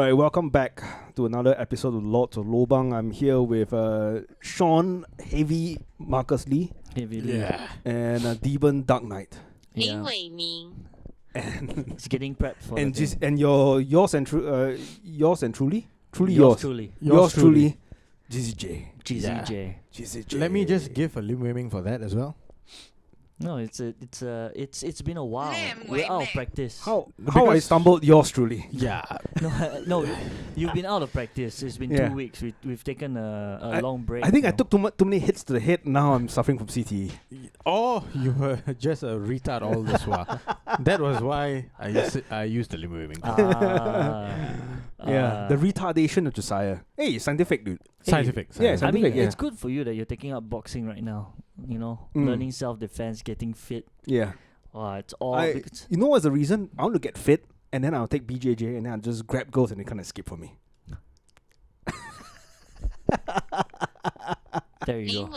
Alright, welcome back to another episode of Lords of Lobang. I'm here with Sean Heavy Marcus Lee and Deben Dark Knight. Yeah. And It's getting prepped for and the just thing. and yours and truly Yours truly. yours truly GZJ. GZJ. GZJ. Let me just give a limb waving for that as well. No, it's been a while. We're out of practice. how I Because- stumbled yours truly. Yeah. No, you've been out of practice. It's been Yeah. 2 weeks. We've taken a long break. I think I now. took too many hits to the head. Now I'm suffering from CTE. Oh, you were just a retard all this while. That was why I used the limb waving. Yeah, the retardation of Josiah. Hey, scientific dude. Scientific. Yeah, I mean, scientific, it's good for you that you're taking up boxing right now. You know, learning self-defense, getting fit. Yeah. It's all. because You know what's the reason? I want to get fit, and then I'll take BJJ, and then I'll just grab girls, and they can't escape from me. there you go.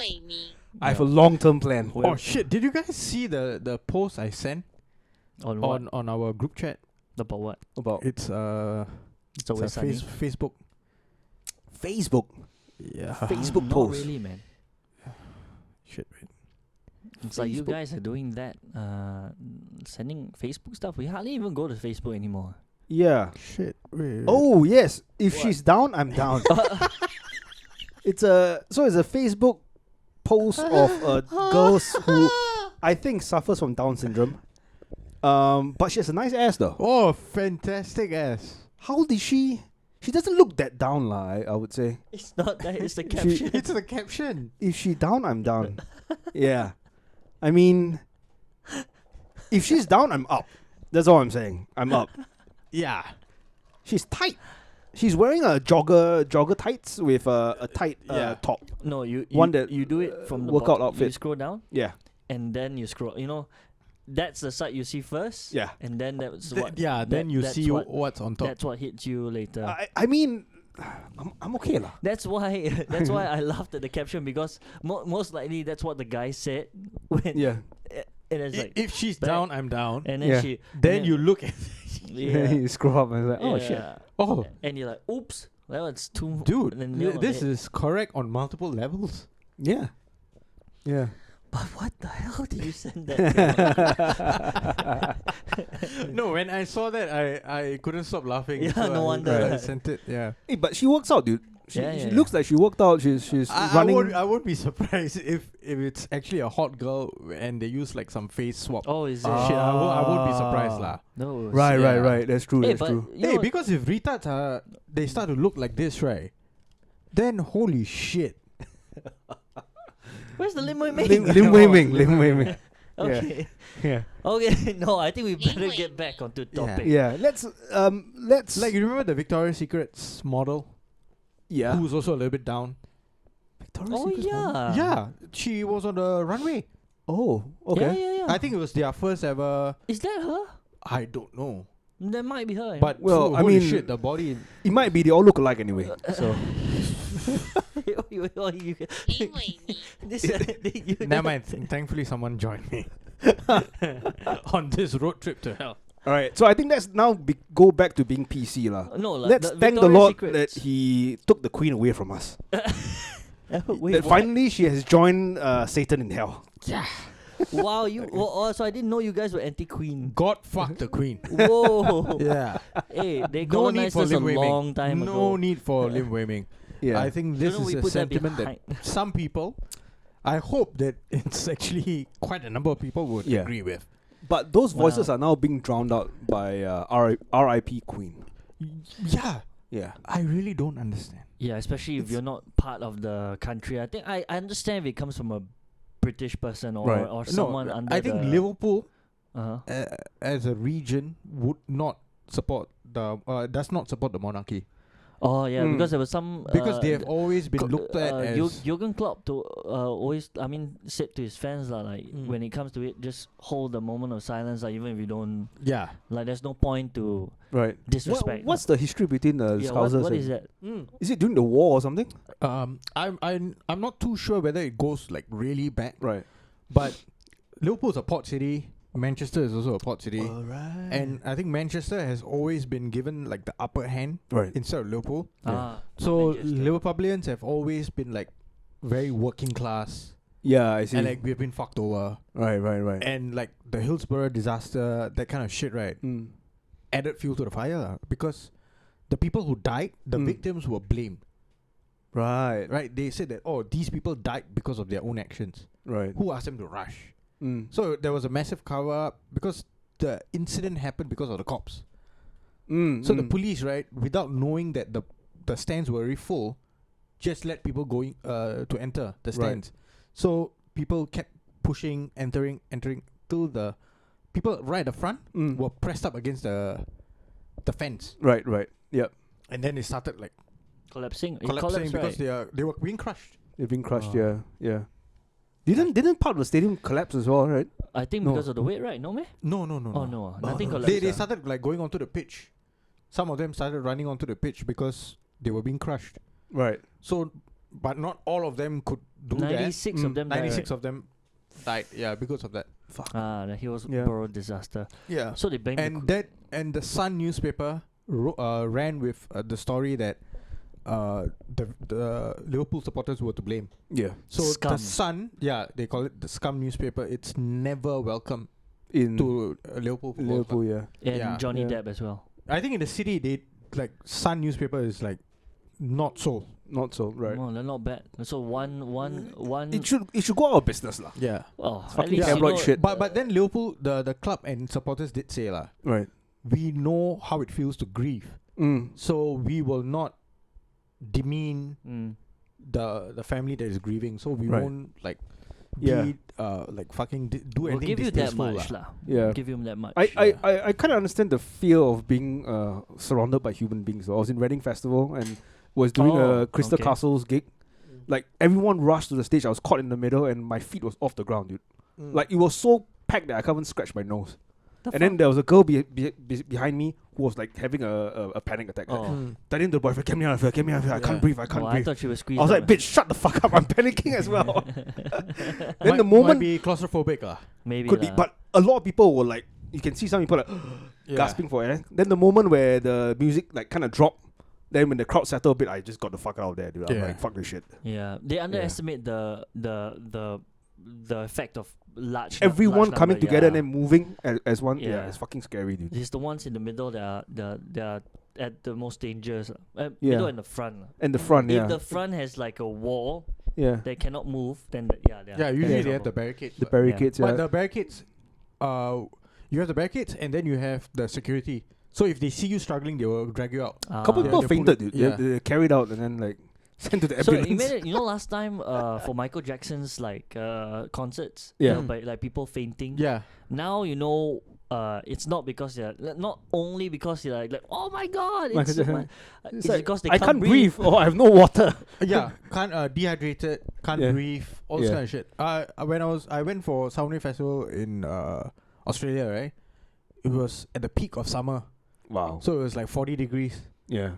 I have a long-term plan. Oh shit! Did you guys see the post I sent On what? on our group chat? About what? About It's It's always it's a sunny. Facebook. Facebook. Yeah. Facebook Not post. really, man. Shit. Wait. It's like you Facebook. guys are doing that, sending Facebook stuff. We hardly even go to Facebook anymore. Yeah. Shit. Wait. Oh yes. If What? she's down, I'm down. It's a Facebook post of girls who I think suffers from Down syndrome. But she has a nice ass though. Oh, fantastic ass. How did she? She doesn't look that down, I would say. It's not that. It's the caption. It's the caption. If she down, I'm down. Yeah. I mean, if she's down, I'm up. That's all I'm saying. I'm up. Yeah. She's tight. She's wearing a jogger tights with a tight top. No, you One that, you do it from the workout bottom. You outfit. scroll down Yeah. and then you scroll. You know, that's the site you see first. Yeah. And then that's Th- what. yeah. Then you that's see what, what's on top. That's what hits you later. I mean, I'm okay lah. That's why. That's why I laughed at the caption because most likely that's what the guy said when. Yeah. And it's like, If she's back- down, I'm down. and then Yeah. she. Then and you look at. Yeah. You scroll up and it's like, oh shit. yeah. Oh, And you're like, oops. Well, it's too. dude, and then nail on this the head. is correct on multiple levels. Yeah. Yeah. But what the hell did you send that? to? No, when I saw that, I couldn't stop laughing. Yeah, so no I- wonder. I sent it. Yeah. Hey, but she works out, dude. She Yeah. looks like she worked out. She's running. I won't be surprised if it's actually a hot girl and they use like some face swap. Oh, is it? Shit, I won't be surprised lah. No. Right, Yeah. right, right. That's true. Hey, That's but true. you Hey, know, because if retards they start to look like this, right? Then holy shit. where's the limb waving? Lim waving, lim waving. Okay. Yeah. Okay. No, I think we better get back onto Yeah. topic. Yeah. Let's Like you remember the Victoria's Secret's model yeah. who was also a little bit down? Victoria's Oh Secret's model? yeah. Yeah, she was on the runway. Oh, okay. Yeah. I think it was their first ever. Is that her? I don't know, That might be her. but Well, I holy mean- shit, the body. It might be they all look alike anyway. So this. Never mind. Thankfully, someone joined me on this road trip to hell. all right. So I think let's now go back to being PC lah. No, like Let's thank the Victoria's Lord Secrets. that He took the Queen away from us. Wait, That what? finally she has joined Satan in hell. Yeah, Wow, you. Oh, so I didn't know you guys were anti-queen. God fuck the Queen. Whoa. Yeah, Hey, they no need colonized for us a limb waving. long time ago. No need for limb waving. Yeah. I think this Shouldn't we is a put that sentiment that behind? some people. I hope that it's actually quite a number of people would Yeah. agree with. But those voices Wow. are now being drowned out by R.I.P. Queen. Yeah, Yeah. I really don't understand. Yeah, especially if It's- you're not part of the country. I think I understand if it comes from a British person or Right. or someone under I think the, Liverpool Uh-huh. as a region would not support does not support the monarchy Oh yeah, Mm. because there was some because they have always been looked at as Jurgen Klopp to always said to his fans like when it comes to it, just hold the moment of silence even if you don't yeah. there's no point to Right. disrespect. What's the history between the yeah, Scousers? what and- is that? Is it during the war or something? I'm not too sure whether it goes like really back, Right. but Liverpool's a port city. Manchester is also a port city. Alright. And I think Manchester has always been given like the upper hand right. instead of Liverpool. Ah, So Manchester. Liverpudlians have always been like very working class. Yeah, I see. And like we've been fucked over. right. And like the Hillsborough disaster, that kind of shit, right? Mm. Added fuel to the fire lah, because the people who died, the victims were blamed. Right. Right? They said that, oh, these people died because of their own actions. Right. Who asked them to rush? Mm. So there was a massive cover up because the incident happened because of the cops. Mm. So the police, right, without knowing that the stands were already full, just let people going to enter the stands. So people kept pushing, entering till the people right at the front were pressed up against the fence. Right. Yep. And then they started like collapsing. It collapsing collapsed, because right? they were being crushed. They've been crushed. Oh. Yeah. Didn't part of the stadium collapse as well, right? I think No. because of the weight, right? No, meh? No. Oh no, nothing no. collapsed. They ah. started like going onto the pitch. Some of them started running onto the pitch because they were being crushed. Right. So, but not all of them could do that. 96 of them died, 96 right? of them died. Yeah, because of that. Fuck. The Hillsborough disaster. Yeah. So they blamed And the Sun newspaper ran with the story that the Liverpool supporters were to blame. Yeah. So Scum. the Sun, they call it the scum newspaper. It's never welcome In to Liverpool. Football Liverpool, Club. yeah. and Yeah. Johnny Yeah. Depp as well. I think in the city they like Sun newspaper is like not so. Not so right. No, they're not bad. So one. It should go out of business lah. Yeah. Oh, It's at fucking least you tabloid know- shit. But then Liverpool, the club and supporters did say lah, Right. we know how it feels to grieve, so we will not demean Mm. the family that is grieving. So we Right. won't like Yeah. be like fucking do We'll anything give you that distasteful much lah. lah. Yeah. Give you that much. I kind of understand the fear of being surrounded by human beings. I was in Reading Festival and was doing Oh, a Crystal okay. Castles gig. Like everyone rushed to the stage. I was caught in the middle and my feet was off the ground, dude. Like it was so packed that I can't even scratch my nose. And then there was a girl behind me who was like having a panic attack. Like, Oh. telling the boyfriend, "Get me out of here! Get me out of here! I can't breathe! I can't Oh, I breathe!" thought she was squeezed. I was like, out. "Bitch, shut the fuck up! I'm panicking as well." Then Might- the moment might be claustrophobic lah. Maybe could be, lah. but a lot of people were like, you can see some people like gasping for air. Then the moment where the music like kind of dropped, then when the crowd settled a bit, I just got the fuck out of there, dude. I'm Yeah. like, fuck this shit. Yeah, they underestimate the effect of large. Everyone large coming number, together yeah. and then moving as one. Yeah. Yeah. It's fucking scary, dude. It's the ones in the middle that are at the most dangerous. Yeah. Middle and the front. And the front, If yeah, the front has like a wall yeah, that cannot move, then Yeah, usually they have the trouble. barricades. the lah. barricades. Yeah, But the barricades, you have the barricades and then you have the security. So if they see you struggling, they will drag you out. couple Yeah, people they fainted, pull it- dude. yeah. They carried out and then like sent to the So ambulance. imagine, last time for Michael Jackson's like concerts, Yeah. like people fainting. Yeah. Now it's not because they're not only because they're like oh my god, Michael it's, Jackson. it's like, because they I can't can't breathe. Oh, I have no water. Yeah, can't dehydrated, can't Yeah. breathe, all this Yeah. kind of shit. I went for Soundwave Festival in Australia, right? It was at the peak of summer, Wow. so it was like 40 degrees, Yeah.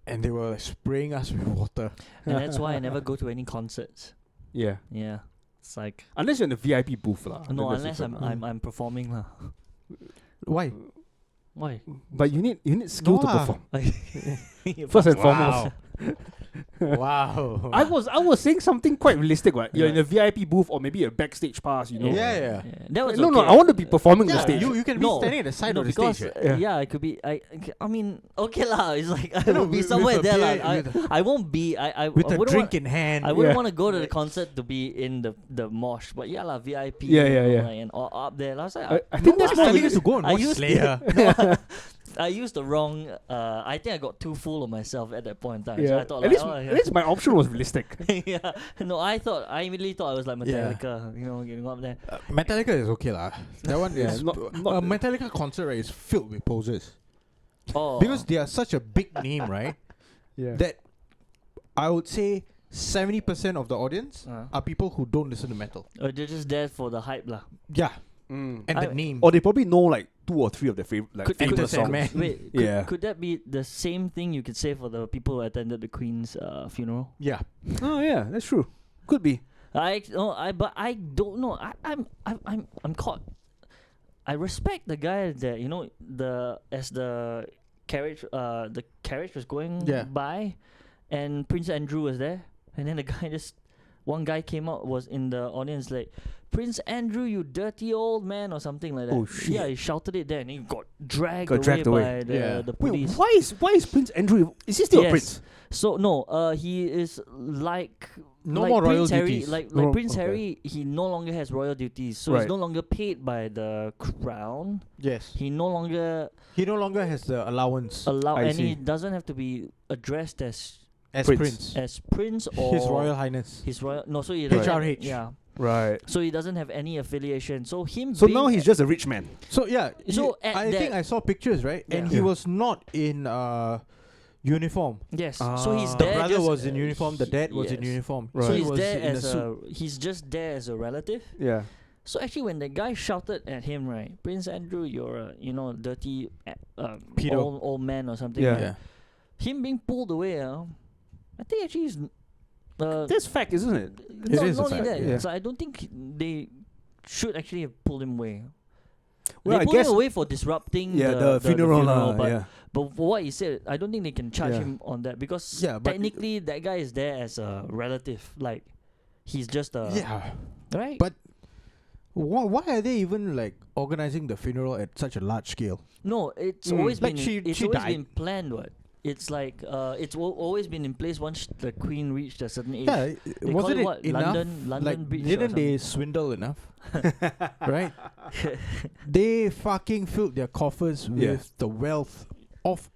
and they were like spraying us with water. And that's why I never go to any concerts. Yeah. Yeah, it's like Unless you're in the VIP booth, lah. then no, that's unless different. I'm performing lah. Why? Why? But you need skill No to lah. perform. First First and foremost. Wow. I was saying something quite realistic, right? You're in a VIP booth or maybe a backstage pass, you know. Yeah. That was No, okay. I want to be performing on the Yeah, stage. you can be No. standing at the side No, of the because stage. Yeah. I could be. I mean, okay lah. It's like I No, will be with somewhere a there beer, lah. I won't be. I with a wouldn't drink want, in hand. I wouldn't Yeah. want to go to the concert to be in the mosh, but yeah lah, VIP. Yeah, you know, yeah. like, and all up there. Last time, I think that's I'm more telling you realistic. to go and I watch used- Slayer. I used the wrong. I think I got too full of myself at that point in time. So Yeah. I thought At like, least, at least my option was realistic. yeah. No, I really thought I was like Yeah. Metallica. Getting up there. Metallica is okay lah. That one Yeah, is not- a Metallica concert, right, is filled with posers Oh, because they are such a big name, right? Yeah. That I would say 70% of the audience are people who don't listen to metal. they're just there for the hype lah. Yeah, Mm. and the I- name. Or they probably know like 2 or 3 of their favorite Could- famous Enter songs. Sandman. Wait, Yeah. could that be the same thing you could say for the people who attended the Queen's funeral? Yeah, Oh yeah, that's true. Could be. But I don't know. I'm caught. I respect the guy that the carriage was going by, and Prince Andrew was there, and then one guy came out, was in the audience like, Prince Andrew, you dirty old man, or something like that. Oh, shit. Yeah, he shouted it there, and he got dragged away. by the police. Wait, why is Prince Andrew? Is he still a prince? So no, he is like more royal Prince Harry, duties. like Prince Harry. He no longer has royal duties, so he's no longer paid by the crown. Yes. He no longer has the allowance. and he doesn't have to be addressed as prince or His Royal Highness. His royal no. So he HRH. yeah. Right. So he doesn't have any affiliation. So now he's just a rich man. So yeah. So I think I saw pictures, right? Yeah. And he was not in uniform. Yes. So he's The there. brother was in uniform. The dad was in uniform. Right. So He he's was there in as a suit. he's just there as a relative. Yeah. So actually, when the guy shouted at him, right, Prince Andrew, you're a dirty Pedo. old man or something. Yeah. Right? Yeah. Him being pulled away, I think actually is. That's fact, isn't it? It is a not only fact, that. yeah. So I don't think they should actually have pulled him away. Well, they I pulled guess him away for disrupting the funeral, but but for what he said, I don't think they can charge him on that, because Yeah, but technically that guy is there as a relative. Like, he's just a right. But why are they even like organizing the funeral at such a large scale? No, it's always Like been she died. been planned. What? It's like it's always been in place once the Queen reached a certain age. Yeah, They wasn't call it it what? enough? London Like, Bridge. didn't they swindle enough? Right? They fucking filled their coffers with the wealth of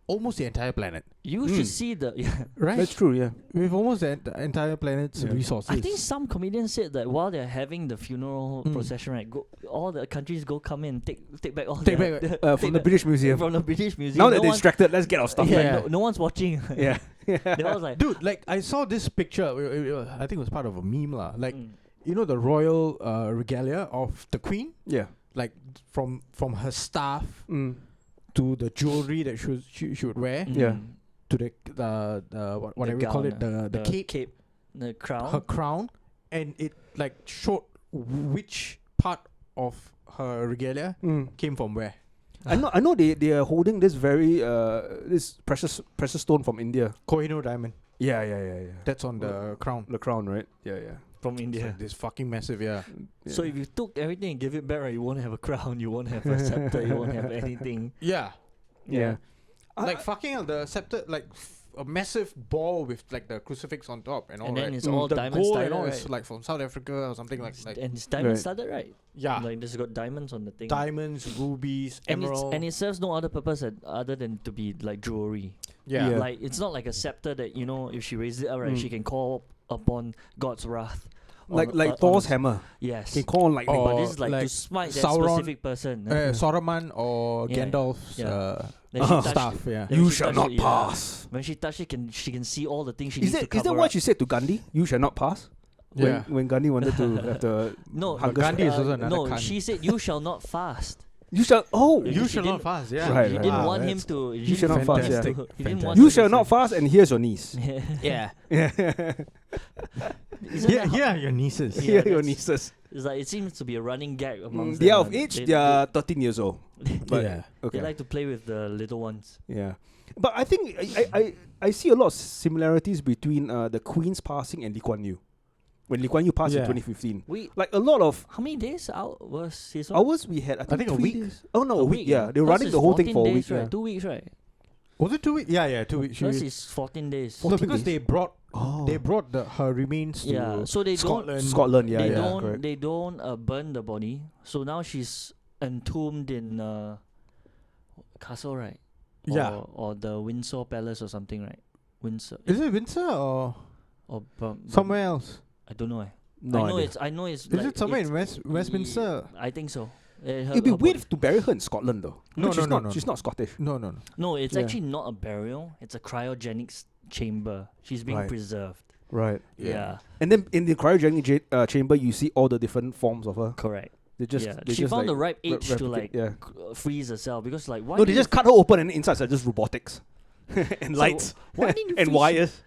almost the entire planet. You should see the. Right? That's true, yeah. With almost the entire planet's resources. I think some comedians said that while they're having the funeral procession, right, all the countries come in, take back all from the British Museum. From the British Museum. Now that they're distracted, let's get our stuff back. Yeah, no one's watching. Yeah. They was like, dude, like I saw this picture. I think it was part of a meme, lah. Like, you know, the royal regalia of the Queen. Yeah. Like from her staff to the jewelry that she would wear. Yeah. To the whatever you call it, the cape, the crown, her crown, and it like showed which part of her regalia came from where. I know they are holding this very this precious stone from India. Kohinoor diamond. Yeah. That's on the crown. The crown, right? Yeah. from India. This fucking massive, yeah. So if you took everything and give it back, right, you won't have a crown, you won't have a scepter, you won't have anything. Yeah. Yeah. Like fucking hell, the scepter, like a massive ball with like the crucifix on top and all, And then right? it's all the diamond gold studded, and all right? is like from South Africa or something like. And it's diamond Right. studded, right? Yeah. Like this got diamonds on the thing. Diamonds, rubies, and emerald. it serves no other purpose other than to be like jewelry. Yeah. Yeah. Like it's not like a scepter that, you know, if she raises it up, right, she can call upon God's wrath. Like Thor's hammer. Yes. Can call on lightning. But this is like to like smite that Sauron, specific person. Saruman or Yeah. Gandalf's Then she touched staff, it. yeah. Then You when she shall touched not it, pass. When she touched it, she can see all the things she Is needs to that cover what up. she said to Gandhi? You shall not pass. Yeah. When Gandhi wanted to have the No, hunger Gandhi is strike. also another no, cunt. she said you shall not fast. You shall. Oh, You You she shall not didn't- fast, yeah. Right, He right. didn't Wow, want him that's- to. You shall not fast, yeah. He didn't want you him shall to not fast, and here's your niece. Yeah. Yeah. Isn't that how- Yeah, your nieces. Yeah, Here are your that's- nieces. It's like it seems to be a running gag amongst They are them. of age. They are 13 years old. But, Yeah. Okay. They like to play with the little ones. Yeah. But I think I see a lot of similarities between the Queen's passing and Lee Kuan Yew. When Lee Kuan Yew passed in Yeah. 2015. We Like a lot of how many days out was his one? hours we had, I think a 3 week. days. Oh no, a week, yeah. They were Hers running is the whole thing 14 for a days, week. right? Yeah. 2 weeks, right? Was it 2 weeks? Yeah, 2 weeks. Hers is 14 days. No, 14 because days. they brought Oh. her remains to Yeah, so they Scotland. Scotland, yeah, they yeah, don't correct. they don't burn the body. So now she's entombed in castle, right? Yeah. Or the Windsor Palace or something, right? Windsor. Is it Windsor or Or somewhere else? I don't know. No I know idea. I know it's. Is like it somewhere in it's- Westminster? I think so. It'd be weird to bury her in Scotland though. No, she's no, not. no. She's not Scottish. No. No, it's Yeah. actually not a burial. It's a cryogenic chamber. She's being Right. preserved. Right. Yeah, And then in the cryogenic chamber, you see all the different forms of her. correct. They just Yeah, they she just found like the right age to replicate- like yeah. freeze herself, because like why? No, they did just cut her open and inside are just robotics and So lights why didn't you and freeze- wires.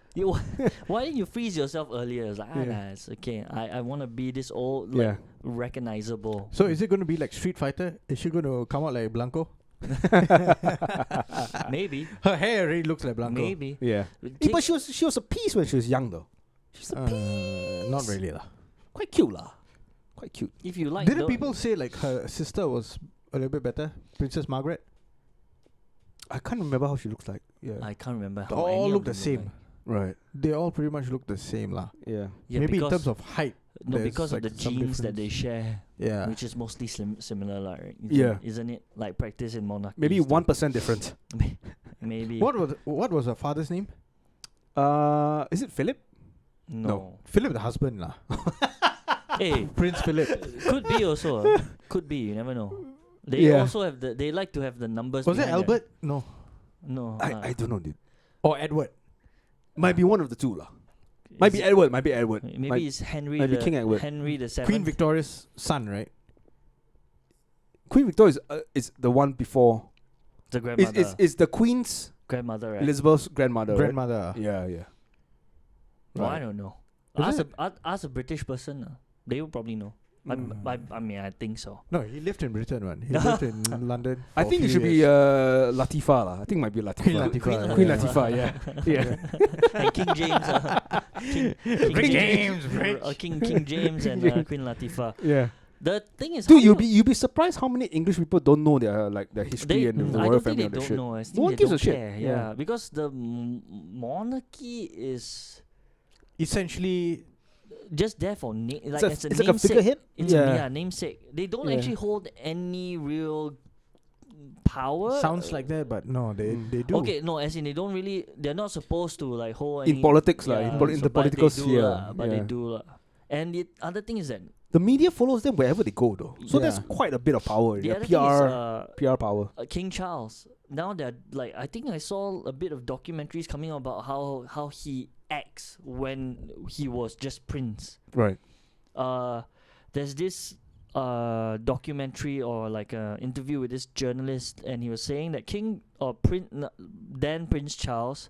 why didn't you freeze yourself earlier? It's like Yeah. nah, it's okay. I want to be this old. Like, Yeah. recognizable. So is it going to be like Street Fighter? Is she going to come out like Blanco? Maybe. Her hair already looks like Blanco. Maybe. Yeah. But she was a piece when she was young though. She's a piece. Not really lah. Quite cute lah. Quite cute. If you like, Didn't people say like her sister was a little bit better? Princess Margaret? I can't remember how she looks like. Yeah. I can't remember. They How all any look of the them same. like. Right. They all pretty much look the same lah. Yeah. Yeah, Maybe in because- terms of height. No, there's, because like, of the some genes that difference. they share, Yeah. which is mostly similar, right? Yeah. Isn't it like practice in monarchy? Maybe 1% difference. Maybe. What was her father's name? Is it Philip? No. Philip the husband lah. Hey, Prince Philip. could be also. Could be. You never know. They also have the. They like to have the numbers. Was it behind Albert? No. No. I don't know, dude. Or Edward? Might be one of the two lah. Might be Edward. Might be Edward. Maybe it's Henry. might be King Edward. Henry the Seventh. Queen Victoria's son, right? Queen Victoria is the one before. The grandmother. Is the Queen's grandmother, right? Elizabeth's grandmother. Right? Grandmother. Yeah, yeah. No, Right. I don't know. Is Ask a British person. They will probably know. I mean, I think so. No, he lived in Britain, man. He lived in London. I for a think it few should be years. Latifah lah. I think it might be Latifah. Queen Latifah. Queen Latifah, yeah. Yeah. And King James. King James and Queen Latifah. Yeah. The thing is, Dude, you'll be surprised how many English people don't know their history and the I royal don't think family they and that don't shit. know. I think No one they gives don't a shit. care. Yeah. Yeah, because the monarchy is Essentially, just there for like It's it's a like a namesake. figurehead. It's Yeah. a namesake. They don't Yeah. actually hold any real power. sounds like that, but no, they do. Okay, no, as in they don't really. They're not supposed to like hold any In politics lah, yeah, in the but political they do sphere. lah, but they yeah. do lah. And the other thing is that The media follows them wherever they go though. So there's Yeah. quite a bit of power. the Yeah, other thing is PR power. King Charles. Now they're like, I think I saw a bit of documentaries coming out about how he acts when he was just prince. Right. There's this documentary or like a interview with this journalist, and he was saying that Prince Charles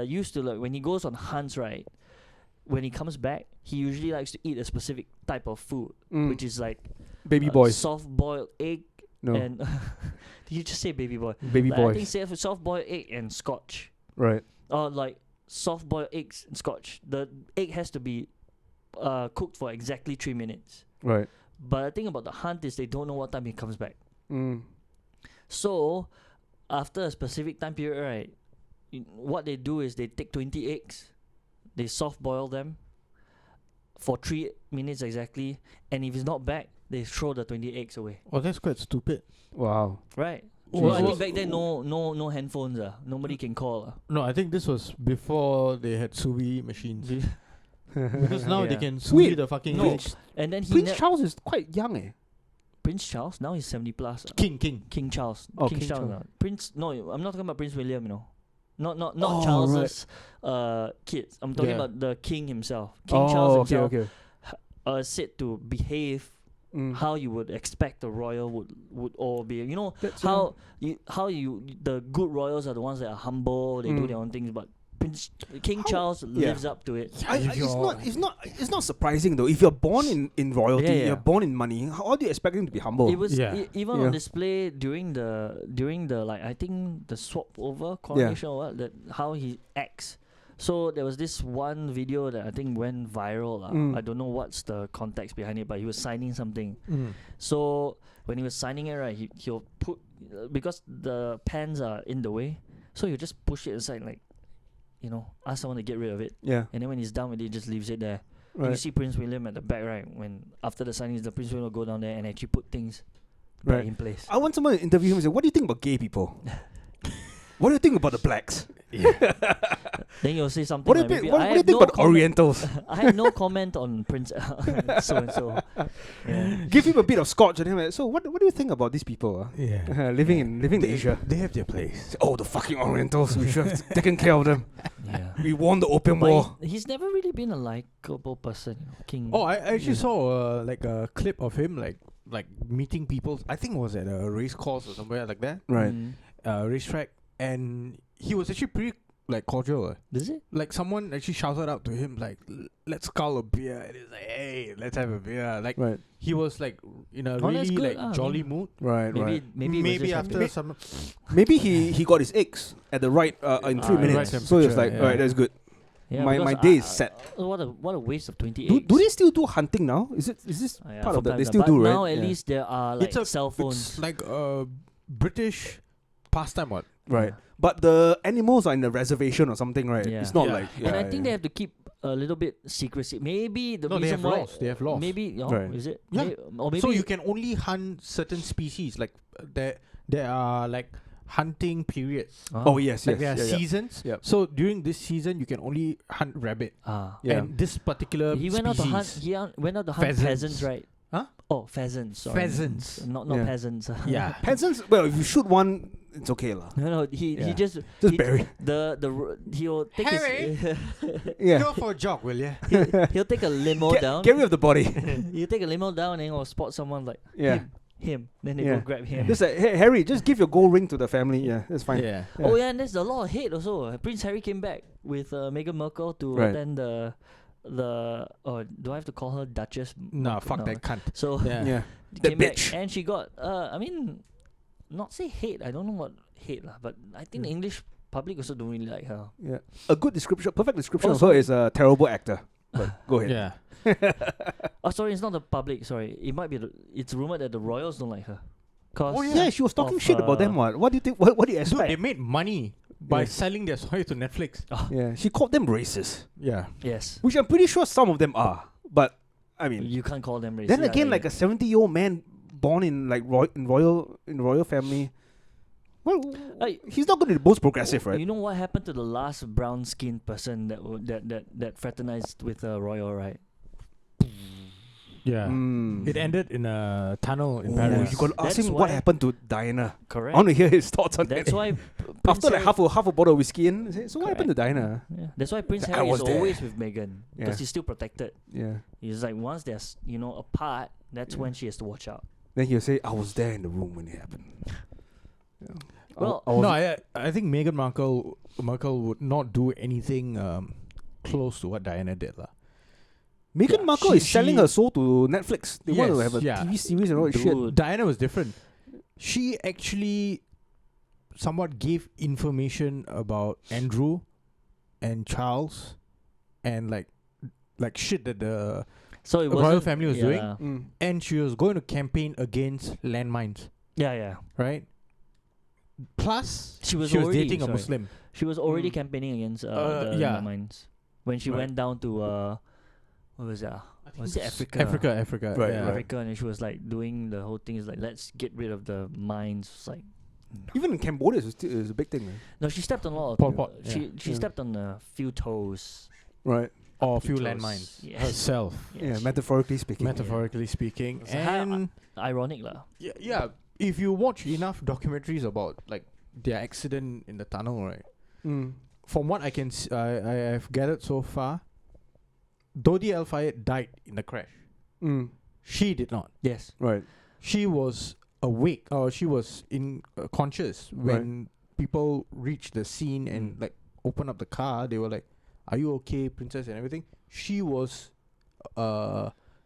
used to, like, when he goes on hunts, right, when he comes back, he usually likes to eat a specific type of food, which is like Baby boys. soft boiled egg No. and did you just say baby boy? Baby Like, I boys. think soft boiled egg and scotch. Right. Or like soft boiled eggs and scotch. The egg has to be cooked for exactly 3 minutes. Right. But the thing about the hunt is they don't know what time he comes back. Mm. So after a specific time period, right, what they do is they take 20 eggs, they soft boil them for 3 minutes exactly, and if he's not back, they throw the 20 eggs away. Oh, that's quite stupid. Wow. Right. Oh, So I so- think back then no handphones. Nobody can call. No, I think this was before they had sous vide machines. Because now they Yeah. can sous Wait, vide the fucking No. eggs. And then Prince Charles is quite young, eh? Prince Charles, now he's 70 plus. King. King Charles. Oh, King King Charles. Charles. Prince. No, I'm not talking about Prince William. Not Oh, Charles's kids. I'm talking Yeah. about the king himself. King Charles okay, himself okay. said to behave how you would expect a royal would all be. You know That's, how the good royals are the ones that are humble. They do their own things, but King Charles lives up to it. it's not surprising though. If you're born in royalty, Yeah, yeah. you're born in money. How do you expect him to be humble? It was Yeah. even Yeah. on display during the like, I think the swap over coronation or what, that how he acts. So there was this one video that I think went viral. I don't know what's the context behind it, but he was signing something. So when he was signing it, right, he'll put, because the pens are in the way, so he'll just push it aside, like, you know, ask someone to get rid of it. Yeah. And then when he's done with it, he just leaves it there. And you Right. see Prince William at the back, right? When after the signing, the Prince William will go down there and actually put things back Right. in place. I want someone to interview him and say, "What do you think about gay people? What do you think about the blacks? Then you'll say something What do you like, think? maybe, What I do you have think no about the Orientals? I have no comment on Prince so and so. Yeah. Give him a bit of scotch and him like, so what do you think about these people? Yeah. Living in Asia. They have their place. Oh, the fucking Orientals. We should have taken care of them. Yeah. We won the Opium But War. he's never really been a likable person, you know, King. Oh, I actually saw like a clip of him like meeting people. I think it was at a race course or somewhere like that. Right. Mm. Racetrack, and he was actually like cordial. Is it? Like someone actually shouted out to him like, "Let's call a beer." And he's like, "Hey, let's have a beer." Like Right. he was like in a Oh, that's really good. like jolly mood. Right. Maybe it was just after happy. some Maybe he got his eggs at the right in 3 right minutes. temperature, So he was like, yeah. all right, that's good. Yeah, my because day is set. What a waste of 20 Do eggs. they still do hunting now? Is this Yeah, part of from that? They time still to time. do, But right? now at Yeah. least there are like It's a- cell phones. It's like a British pastime, what? Right. Yeah. But the animals are in the reservation or something, right? Yeah. It's not Yeah. like. And I yeah, think they have to keep a little bit secrecy. Maybe the No, they reason have why laws. They have laws. maybe Right. is it? Yeah. Or maybe So you can only hunt certain species. Like there are like hunting periods. Oh yes, Like yes. there are yeah, yeah. seasons. Yep. So during this season, you can only hunt rabbit. Yeah. And this particular He went out to hunt. species- He went out to hunt Pheasants. peasants, right? Huh? Oh, pheasants. Sorry. Pheasants. Not Yeah. peasants. Yeah. Peasants. Well, if you shoot one, it's okay lah. No, he Yeah. just Just bury. he'll take his Yeah. Go for a jog, will you? he'll take a limo down. Get rid of the body. He'll take a limo down and he'll spot someone like Yeah. him. Then they Yeah. go grab him. Just like, hey, Harry, just give your gold ring to the family. Yeah, that's fine. Yeah. Yeah. Oh yeah, and there's a lot of hate also. Prince Harry came back with Meghan Merkel to Right. attend the do I have to call her Duchess? No, fuck that cunt. So Yeah. Yeah. she That came back bitch. and she got I mean, not say hate. I don't know what hate lah, but I think the English public also don't really like her. Yeah. A good description, perfect description Also- of her is a terrible actor. But go ahead. Yeah. Oh, sorry, it's not the public. Sorry, it might be. It's rumored that the royals don't like her. Cause Oh yeah, she was talking of, shit about them. What do you think? What do you Dude, expect? they made money by Yeah. selling their soil to Netflix. Yeah, she called them racist, Yeah. Yes, which I'm pretty sure some of them are. But I mean, you can't call them racist. then again, like a 70-year-old man born in like royal family, well, he's not going to be the most progressive, right? You know what happened to the last brown-skinned person that fraternized with a royal, right? Yeah. Mm. It ended in a tunnel in Oh, Paris. you got to ask That's him what why- happened to Diana. Correct. I want to hear his thoughts on That's that. why After like Harry- half a bottle of whiskey in, say, so what happened to Diana? Yeah. That's why Prince I Harry was is there. always with Meghan because Yeah. he's still protected. Yeah. He's like once they're apart, that's Yeah. when she has to watch out. Then he'll say, "I was there in the room when it happened." Yeah. Well, I was- No, I think Meghan Markle would not do anything close to what Diana did, lah. Meghan Yeah. Markle She- is selling she- her soul to Netflix. They want to Yes, have a yeah. TV series and all that shit. Dude. Diana was different. She actually somewhat gave information about Andrew and Charles and like shit that the so it was royal family was doing. Mm. And she was going to campaign against landmines, Yeah. right? Plus, She was she was already- dating a sorry. Muslim. She was already Mm. campaigning against Yeah. the mines when she Right. went down to what was that? Was it Africa? Africa. Right, yeah. right. Africa, and she was like doing the whole thing. Is like let's get rid of the mines. It's like Even in Cambodia, it's a big thing, man. no, she stepped on a lot of Pol people. Pot, She Yeah. stepped on a few toes. Right. Or a few Toes. landmines Yes. herself, Yeah, metaphorically speaking. metaphorically speaking. So how- And Ironic lah. yeah, if you watch enough documentaries about like their accident in the tunnel, right? Mm. From what I can, I have gathered so far, Dodi Al Fayed died in the crash. Mm. She did not. Yes. Right. She was awake, or she was in conscious when people reached the scene and like opened up the car. They were like, "Are you okay, princess?" and everything. She was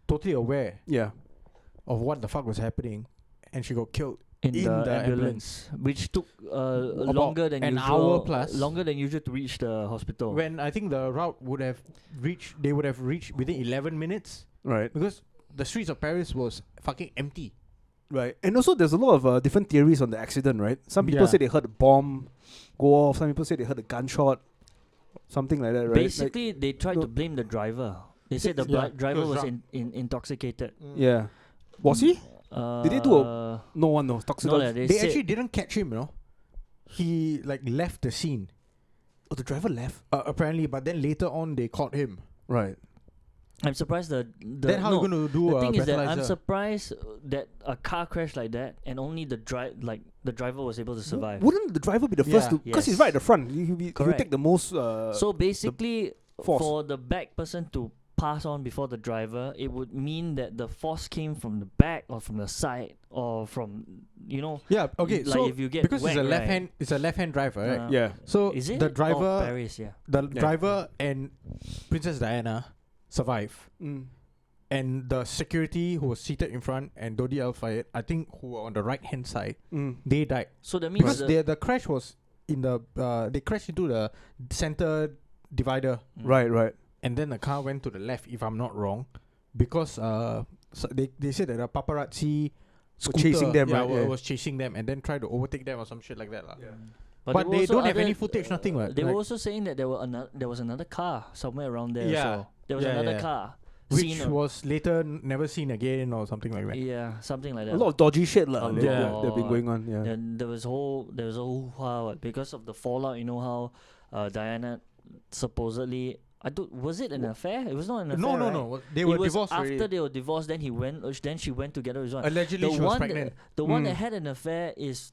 totally aware Yeah. of what the fuck was happening, and she got killed. In In the the ambulance, which took About longer than an usual. hour plus. Longer than usual to reach the hospital. When I think the route would have reached, they would have reached within 11 minutes Right. because the streets of Paris was fucking empty. Right. And also, there's a lot of different theories on the accident, right? Some people Yeah. say they heard a bomb go off. Some people say they heard a gunshot. Something like that, right? Basically, they tried no- to blame the driver. They said the Yeah, driver he was was drunk. intoxicated. Yeah. Was he? Did they do No one knows. No, lah, They said- actually didn't catch him, you know. He like left the scene. Oh, the driver left. Apparently, but then later on they caught him. Right. I'm surprised Then how no, you going to do the a thing is that I'm breathalyzer? surprised that a car crash like that and only the driver was able to survive. Wouldn't the driver be the first Yeah. to? Because he's Yes. right at the front. He'll Correct. take the most. So basically, force. for the back person to pass on before the driver, it would mean that the force came from the back or from the side or from you know. Yeah. Okay. Like So if you get because whacked, it's a left right? hand, it's a left-hand driver, right? Yeah. So Is it the Oh, driver, Paris, yeah. the Yeah. driver and Princess Diana survive, Mm. and the security who was seated in front and Dodi Al Fayed, I think, who were on the right-hand side, Mm. they died So that means because the crash was in the they crashed into the center divider, Right. and then the car went to the left, if I'm not wrong, because so they said that the paparazzi chasing them, right? Yeah, was chasing them and then tried to overtake them or some shit like that, lah. But there were they also don't have other- any footage, nothing, right? They were Like- also saying that there was another car somewhere around there. Yeah. So there was Yeah, another yeah. car. which seen on- was later never seen again or something like that. yeah, something like that. A lot of dodgy shit lah. A They've lot. been going on. Yeah. Then there was a whole because of the fallout. You know how Diana supposedly was it an affair? It was not an affair. No, right? no. They It were was divorced after already. they were divorced. Then she went together with one. Allegedly, The she was one pregnant. The one Mm. that had an affair is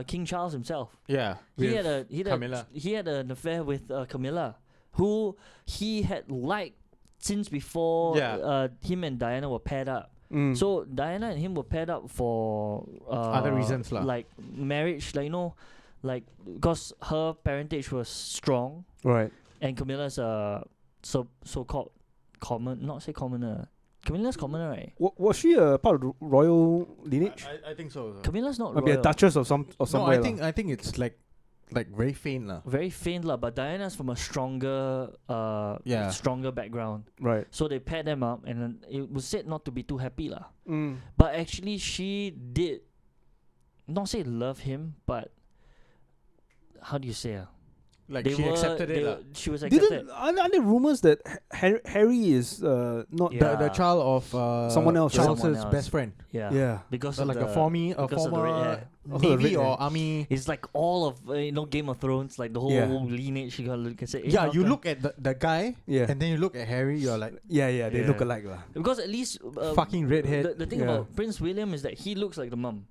King Charles himself. Yeah. He with had Camilla. he had an affair with Camilla, who he had liked since before Yeah. him and Diana were paired up. Mm. So Diana and him were paired up for Other reasons lah. like marriage, like like because her parentage was strong Right. and Camilla's so called commoner. Camilla's commoner, right? Was she a part of the royal lineage? I think so. Camilla's not Maybe a royal. duchess or No, somewhere. I think it's like very faint lah. Very faint lah, but Diana's from a stronger Yeah. stronger background. Right. So they paired them up, and then it was said not to be too happy lah. Mm. But actually, she did not say love him, but how do you say? Like she accepted it lah. She was accepted. Are there rumors that Harry is not Yeah. The child of Someone else, right? Charles's Someone else. best friend. Yeah. Yeah. Because Like of a former because of the red hair. Also the Navy red or hair. army. It's like all of Game of Thrones, like the whole Yeah. lineage. You can say. Yeah, how you come? look at the guy Yeah. and then you look at Harry, you're like Yeah, they Yeah. look alike lah. Because at least fucking redhead. The thing Yeah. about Prince William is that he looks like the mum.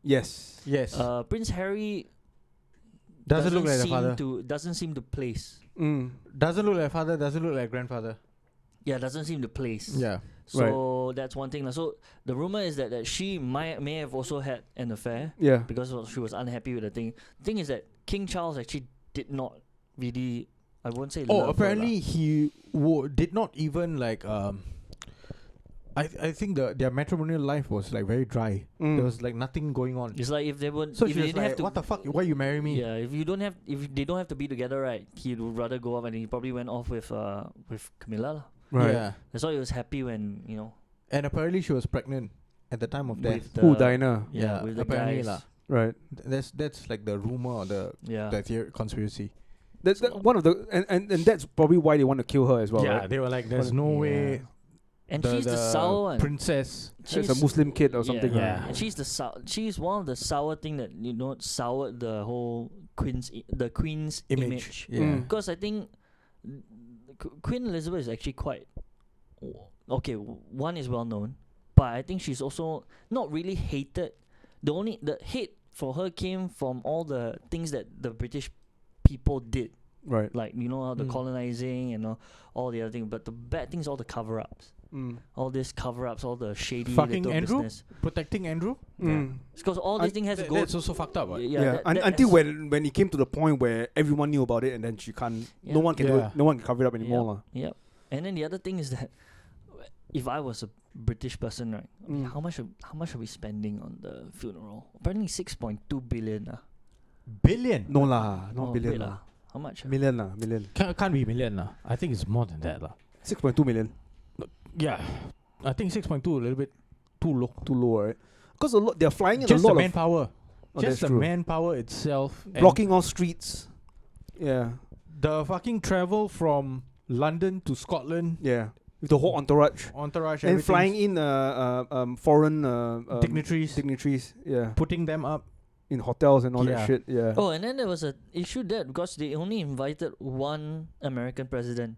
Yes. Yes. Prince Harry doesn't look like the seem father. doesn't seem to place. Mm. Doesn't look like father, doesn't look like grandfather. Yeah, doesn't seem to place. Yeah. So that's one thing lah. So the rumor is that she may have also had an affair Yeah. because she was unhappy with the thing. The thing is that King Charles actually did not really, I won't say love her Apparently he did not even like I think their matrimonial life was like very dry. Mm. There was like nothing going on. It's like if they would, So if she they was didn't have like, to, "What the fuck? Why you marry me?" yeah, if they don't have to be together, right? He would rather go off, and he probably went off with Camilla lah. Right. Yeah. That's why he was happy when And apparently she was pregnant at the time of death. with the, Who, Diana? Yeah, with the apparently guys. lah. Right. That's like the rumor or the Yeah. theory conspiracy. That's one of the and that's probably why they want to kill her as well. Right? they were like, "There's Well, no yeah. way." And she's the sour one. princess. It's a Muslim kid or something. Yeah. Yeah. Right? And she's one of the sour thing that soured the whole queen's image. Yeah. Mm. Because I think Queen Elizabeth is actually quite okay. One is well known, but I think she's also not really hated. The hate for her came from all the things that the British people did, Right. like how the Mm. colonizing and all the other things. But the bad things, all the cover-ups, Mm. all these cover-ups, all the shady Fucking little Andrew? business. Protecting Andrew. Mm. Because all these things has to go. That's also fucked up. Right? Yeah. Until when it came to the point where everyone knew about it and then she can't. Yeah. No one can do Yeah. it. No one can cover it up anymore lah. Yep. And then the other thing is that if I was a British person, right, I mean, Mm. how much are we spending on the funeral? Apparently 6.2 billion. Billion. No lah, not Oh, billion wait lah. How much? Million lah, million. Can't be million lah. I think it's more than that lah. 6.2 million. Yeah, I think 6.2 a little bit too low. Too low, right? Because they're flying in Just a the lot of manpower. Oh, Just that's the true. manpower itself. and blocking all streets. Yeah, the fucking travel from London to Scotland. yeah. With the whole entourage. Entourage. And everything. flying in foreign dignitaries. dignitaries, yeah, Putting them up. in hotels and all Yeah. that shit, yeah. Oh, and then there was a issue there because they only invited one American president.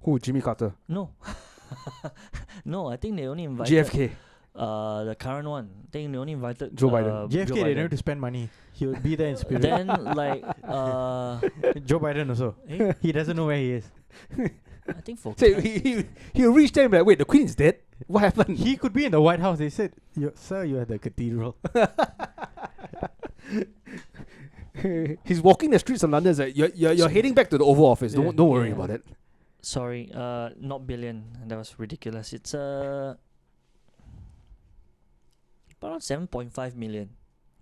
Who? Jimmy Carter, No. No, I think they only invited JFK. the current one. I think they only invited Joe Biden. JFK, Joe they Biden. don't have to spend money. He will be there in spirit. Then like Joe Biden also. eh? He doesn't know where he is. I think for So he'll reach there and be like, wait, the Queen is dead? What happened? He could be in the White House. They said, "Sir, you're at the cathedral." He's walking the streets of London. It's like, you're heading back to the Oval Office. Yeah. Don't worry about it. sorry, not billion. That was ridiculous. It's around 7.5 million.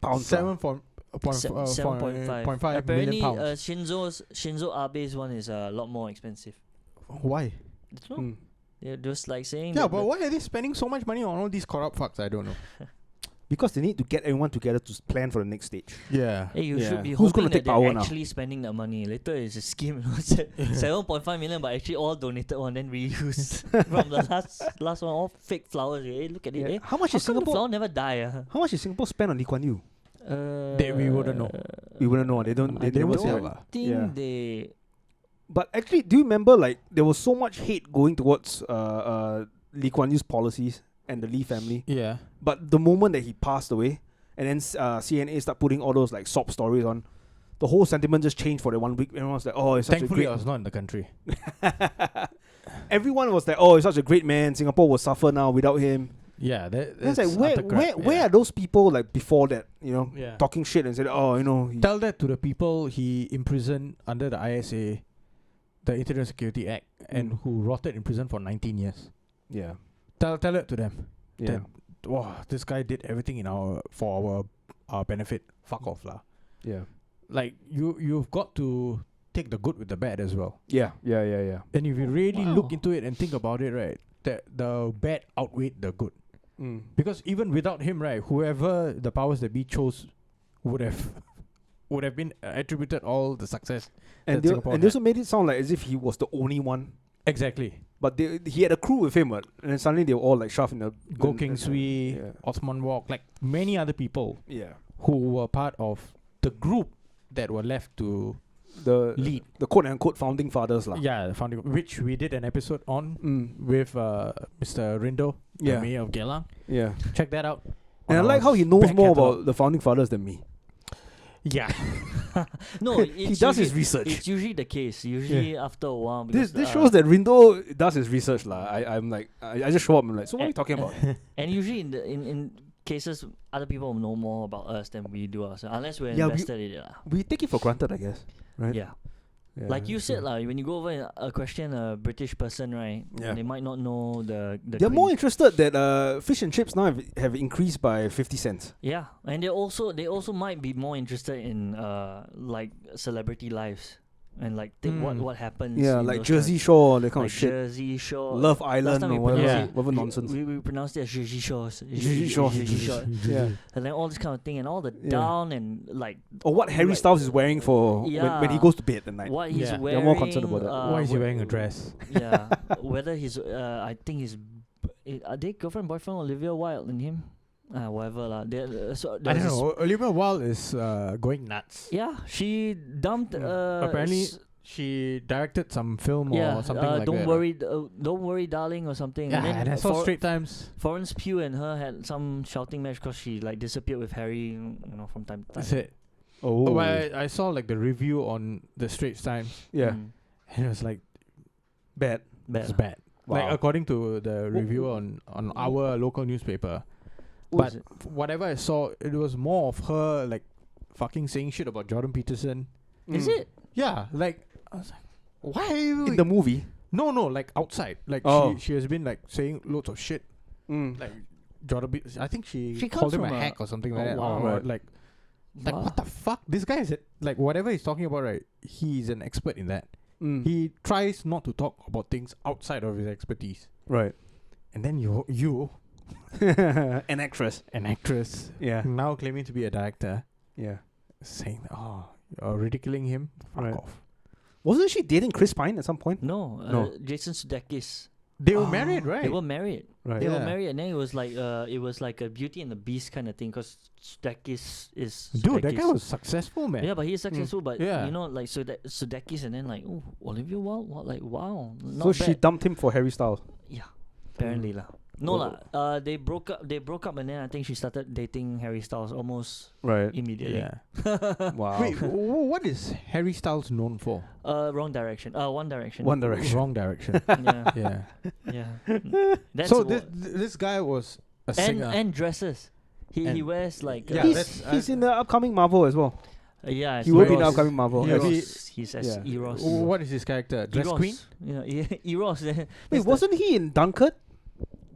Pounds. 7.5 Apparently, million pounds. Shinzo Abe's one is a lot more expensive. Why? I don't know. Mm. They're just like saying. Yeah, that but why are they spending so much money on all these corrupt fucks? I don't know. Because they need to get everyone together to plan for the next stage. Yeah. Hey, you Yeah. should be Who's hoping gonna that take they're power now? actually spending the money. Later it's a scheme. 7.5 million, but actually all donated one, then reused from the last one. All fake flowers. Hey, look at it. Yeah. Eh? How much How is come the Singapore? flower never die? How much is Singapore spend on Lee Kuan Yew? We wouldn't know. We wouldn't know. They don't. They They never won't say. tell Right? lah. think Yeah. they. But actually, do you remember like there was so much hate going towards Lee Kuan Yew's policies and the Lee family? Yeah. But the moment that he passed away, and then CNA start putting all those like sob stories on, the whole sentiment just changed for the 1 week. Everyone was like, "Oh, it's such Thankfully, a I great." was not in the country. Everyone was like, "Oh, he's such a great man. Singapore will suffer now without him." Yeah, And it's that's like, where, utter crap. where are those people like before that? You know, Yeah. talking shit and said, "Oh, you know." Tell that to the people he imprisoned under the ISA, the Internal Security Act, and who rotted in prison for 19 years. Yeah. Tell it to them. Yeah. That, wow, this guy did everything for our benefit. Fuck off lah. Yeah. Like you've got to take the good with the bad as well. Yeah. And if you really look Wow. into it and think about it, right, that the bad outweighed the good. Mm. Because even without him, right, whoever the powers that be chose would have been attributed all the success. And that they, Singapore and they had. also made it sound like as if he was the only one. Exactly. But he had a crew with him, and then suddenly they were all like shoved in the Go King Sui, Yeah. Osman Walk, like many other people Yeah. who were part of the group that were left to The lead. the quote unquote founding fathers lah. Yeah, the founding, which we did an episode on Mm. with Mr. Rindo, Yeah. the mayor of Geylang. Yeah. Check that out. And I on like our how he knows back more catalogue. about the founding fathers than me. Yeah. No, He it's does his usually- research. It's usually the case. Usually after a while. This because, shows that Rindo does his research lah. I'm like I just show up and I'm like, so what are you Eh, talking about? And usually in cases, other people know more about us than we do ourselves, unless we're Yeah, invested in it. We take it for granted, I guess. Right? Yeah. Yeah, Like you said, so- when you go over and question a British person, right? Yeah. They might not know the They're Queen. more interested that fish and chips now have increased by 50 cents. Yeah, and they also might be more interested in like celebrity lives and like what happens. Yeah, in like those Jersey kind Shore, that of, kind like of shit. Jersey Shore. Love Last Island time or we whatever, pronounced it, whatever nonsense. We pronounced it as Jersey Shores. Jersey Shore. Jersey Shore. Yeah. And then all this kind of thing and all the Yeah. down and like Or what Harry like- Styles is wearing for when he Yeah. goes to bed at night. what he's Yeah. wearing. They're more concerned about that. Why is he wearing a dress? Yeah, whether he's I think he's are they girlfriend boyfriend Olivia Wilde and him? Whatever lah. So I there's don't this- know. Olivia Wilde is going nuts. Yeah, she dumped. Apparently, she directed some film or something like don't that. worry, don't worry, darling, or something. Yeah, and and then I saw Straight Times. Florence Pugh and her had some shouting match because she like disappeared with Harry, from time to time. That's it. Oh. But I saw like the review on the Straits Times, Yeah. Mm, and it was like Bad. bad. it's bad. Wow. Like according to the review on our local newspaper. What was But it? whatever I saw, it was more of her like fucking saying shit about Jordan Peterson. Is it? Yeah, like I was like, why? Are you in the movie? no, like outside. Like Oh. she has been like saying loads of shit. Mm. Like Jordan, I think she She called comes him a from a- hack or something like Oh, that. wow. Or, Right. like Wow. what the fuck? This guy is like whatever he's talking about, right? He's an expert in that. Mm. He tries not to talk about things outside of his expertise. Right. And then you, An actress. an actress, Yeah. now claiming to be a director, Yeah. saying, "Oh, you're ridiculing him." Fuck Right. off. Wasn't she dating Chris Pine at some point? No, No. Jason Sudeikis. They were Oh. married, right? They were married. Right. They were Yeah. married, and then it was like a Beauty and the Beast kind of thing because Sudeikis is. Dude, that guy Sudeikis. was successful, man. Yeah, but he's successful. But Yeah. like Sudeikis, and then like Olivia Wilde, what like wow. Not So she bad. dumped him for Harry Styles. Yeah, apparently lah. No lah. They broke up. They broke up, and then I think she started dating Harry Styles almost Right. immediately. Yeah. Wow. Wait, what is Harry Styles known for? Wrong direction. One Direction. One Direction. Wrong direction. Yeah. Yeah. Yeah. That's So what- this guy was a singer. and dresses. He And- wears like Yeah, He's in the upcoming Marvel as well. yeah. He will be in the Eros. upcoming Marvel. Eros. He's as Yeah. Eros. What is his character? Dress Eros. queen? Yeah, Eros. Wait, wasn't he in Dunkirk?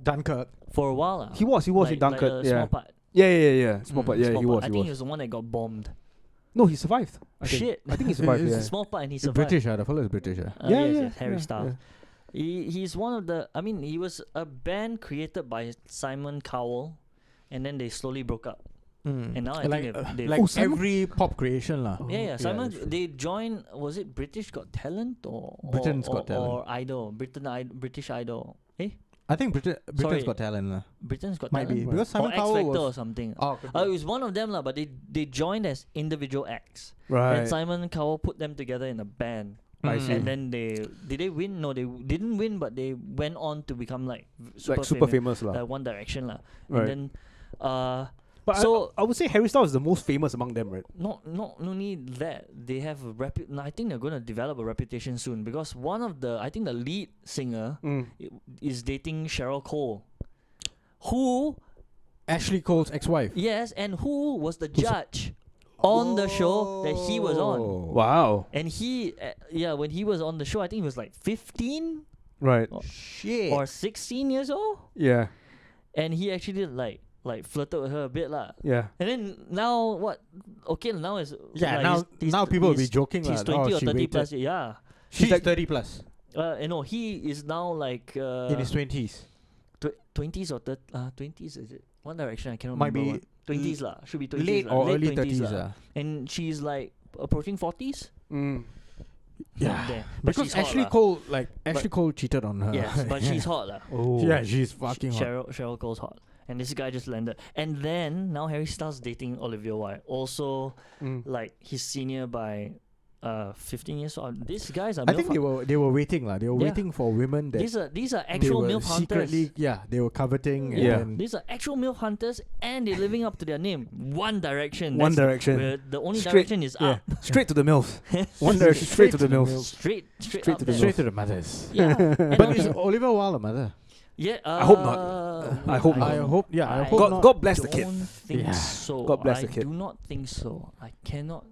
Dunkirk. for a while? He was in like Dunkirk. a yeah. small part. Yeah. Small part. Yeah, Small he part. was. I He think he was. was the one that got bombed. No, he survived. I think. Shit. I think he survived. It's Yeah. Small part and he He's survived. British, the fellow is British. Yes, Harry yeah, Styles. yeah. He's one of the. I mean, he was a band created by Simon Cowell, and then they slowly broke up. And now I think they've like Simon? every pop creation lah. yeah. Simon, that's true. they joined. Was it British Got Talent or Britain's or, Got Talent. or Idol? British Idol. I think Britain's Sorry. got talent lah. Britain's Got Might Talent. be because Simon or X Cowell Factor or was. something. Oh, It was one of them lah, but they joined as individual acts. Right. And Simon Cowell put them together in a band. I see. And then did they win? No, they didn't win, but they went on to become like Super famous lah. One Direction lah. Right. And then But so- I would say Harry Styles is the most famous among them, right? not only that, they have a I think they're gonna develop a reputation soon because one of I think the lead singer is dating Cheryl Cole, who Ashley Cole's ex-wife. yes, and who was the judge on the show that he was on. Wow. And when he was on the show, I think he was like 15 Right. Shit. or 16 years old, Yeah. and he actually did like flirted with her a bit lah. Yeah. And then now what? Okay, now is Yeah, like now people will be joking He's lah. 20 or she 30 waited. plus. Yeah. She's like- 30 plus. He is now like In his 20s. 20s or 20s is it? One Direction, I cannot Might remember. be 20s lah. Should be 20s Late lah. or Late early 20s 30s. lah. And she's like approaching 40s. Yeah. There. But Because she's hot Ashley lah. Cole, Ashley Cole cheated on her. Yes, but she's hot lah. Oh. Yeah, she's fucking hot. Cheryl Cole's hot. And this guy just landed. And then now Harry Styles dating Olivia Wilde. Also like he's senior by 15 years old. These guys are I think they were waiting lah. They were Yeah. waiting for women that these are they actual were MILF hunters. secretly, they were coveting. Yeah. And These are actual MILF hunters and they're living up to their name. One Direction. One That's Direction. where the only Straight- direction is Yeah. up. Straight to the MILF. One Direction. Straight to the MILF. Straight Straight up to the there. straight to the mothers. Yeah. And But also- is Olivia Wilde a mother? yeah, I hope not. I hope not. I hope. Yeah, I I hope God, not. God bless the kid. don't think Yeah. so. God bless I the kid. do not think so. I cannot.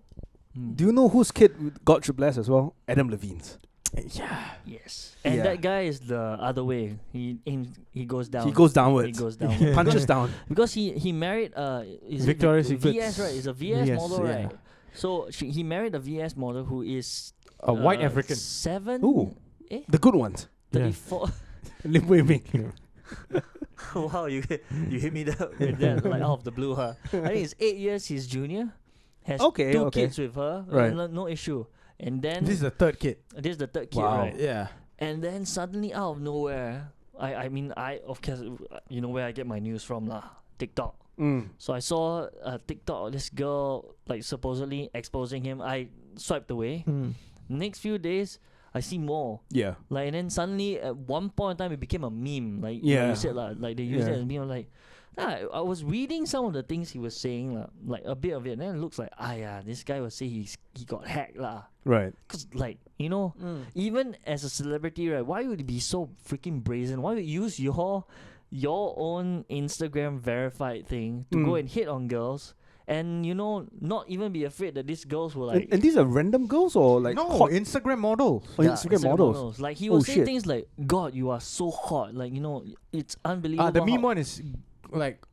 Do you know whose kid God should bless as well? Adam Levine's. Yeah. Yes. And Yeah. that guy is the other way. He goes down. He goes He downwards. goes down. Punches down. Because he married is Victoria's it Secret. VS, right? It's a VS VS, model, yeah. right? So he married a VS model who is A white African. 7 Ooh. The good ones. 34. Lim Wei Ming. Wow, you hit me with that like out of the blue, huh? I think it's 8 years his junior. Has Okay, 2 okay. kids with her. Right. No issue. And then This is the third kid. this is the third kid, Wow. right? Yeah. And then suddenly out of nowhere, I mean of course you know where I get my news from lah, TikTok. So I saw a TikTok of this girl like supposedly exposing him. I swiped away. Next few days, I see more. Yeah. Like and then suddenly at one point in time it became a meme. Like Yeah. you said like they used Yeah. it as a meme. I'm like, I was reading some of the things he was saying like a bit of it. And then it looks like this guy was say he got hacked lah. Right. Cause like even as a celebrity, right? Why would you be so freaking brazen? Why would you use your own Instagram verified thing to go and hit on girls? And not even be afraid that these girls will like And these are random girls or like no, hot Instagram models. or Instagram models? Like he was saying shit. things like, "God, you are so hot." Like it's unbelievable. The meme how- one is like,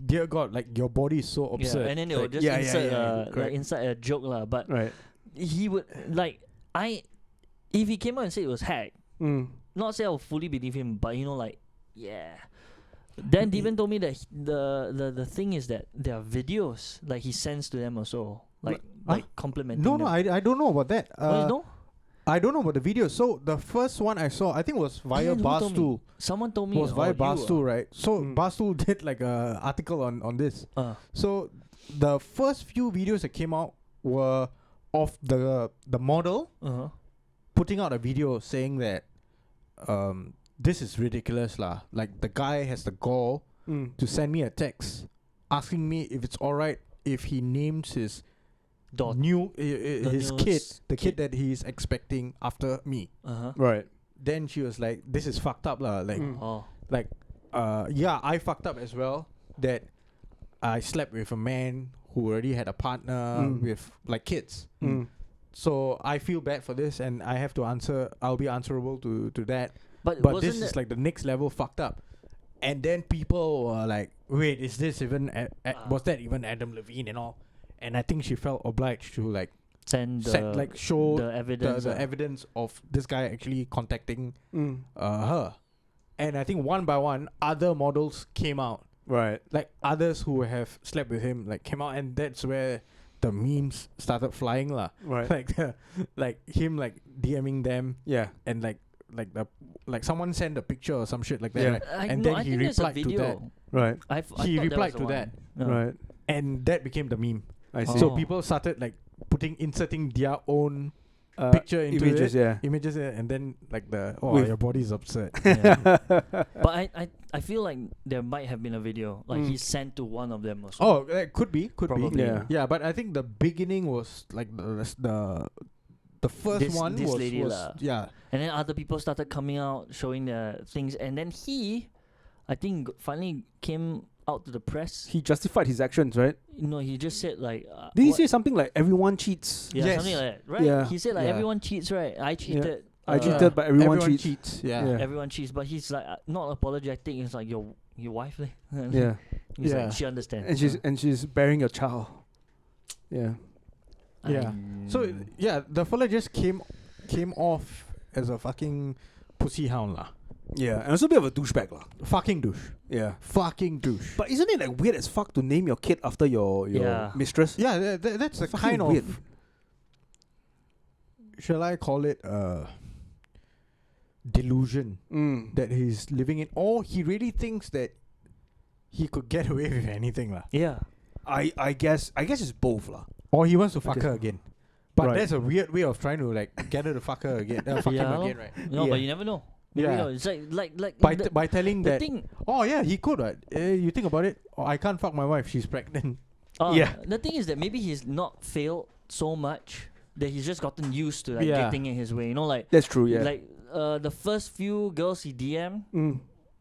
dear God, like your body is so absurd. Yeah, and then they will Like, just insert like correct. inside a joke lah. But Right. he would like if he came out and said it was hacked, not say I would fully believe him, but yeah. Dan even told me that the thing is that there are videos like he sends to them also, like complimenting No, them. I don't know about that. Oh, you know? I don't know about the video. So the first one I saw, I think was via Who told me? Barstool. Someone told me Was via or you, Barstool, right? So Mm. Barstool did like a article on this. So So the first few videos that came out were of the model putting out a video saying that this is ridiculous lah. Like the guy has the gall to send me a text asking me if it's alright if he names his his kid, the kid that he's expecting after me. Right. Then she was like, "This is fucked up lah." Like, yeah, I fucked up as well. That I slept with a man who already had a partner with like kids. So I feel bad for this, and I have to answer. I'll be answerable to that. But this is like the next level fucked up. And then people were like, "Wait, is this even? Was that even Adam Levine and all?" And I think she felt obliged to like show the evidence, the evidence of this guy actually contacting her. And I think one by one, other models came out. Right. Like others who have slept with him, like came out, and that's where the memes started flying lah. Right. Like him like DMing them. Yeah. And like someone sent a picture or some shit like that. Yeah. Right? And then he replied to that. Right. He replied to that. Right. And that became the meme. I see. So people started like inserting their own picture into images, images, and then like your body's upset. But I feel like there might have been a video like he sent to one of them or something. Oh, that could be. Probably. Yeah. But I think the beginning was like the first one this was lady yeah. And then other people started coming out showing their things, and then I think finally came out to the press. He justified his actions, right? No, he just said like. Did he say something like everyone cheats? Yeah, Yes. something like that, right? Yeah. He said like everyone cheats, right? I cheated. I cheated, but everyone cheats. Yeah. Everyone cheats, but he's like not apologetic. It's like your wife, Yeah. He's like, she understands. And she's bearing a child. Yeah. Yeah. So yeah, the fella just came off as a fucking pussy hound lah. Yeah, and also a bit of a douchebag lah. Fucking douche. Yeah. Fucking douche. But isn't it like weird as fuck to name your kid after your mistress? Yeah, that's a kind weird. of. Shall I call it delusion that he's living in, or he really thinks that he could get away with anything lah. Yeah. I guess it's both lah. Or he wants to fuck her again. But Right. that's a weird way of trying to like get her to fuck her again. Fuck him again, right? No, Yeah. but you never know. Maybe Yeah. no, it's like By telling the that. thing. Oh yeah, he could. Right? You think about it. Oh, I can't fuck my wife. She's pregnant. The thing is that maybe he's not failed so much that he's just gotten used to like getting in his way. You know, like That's true, yeah. like the first few girls he DM'd,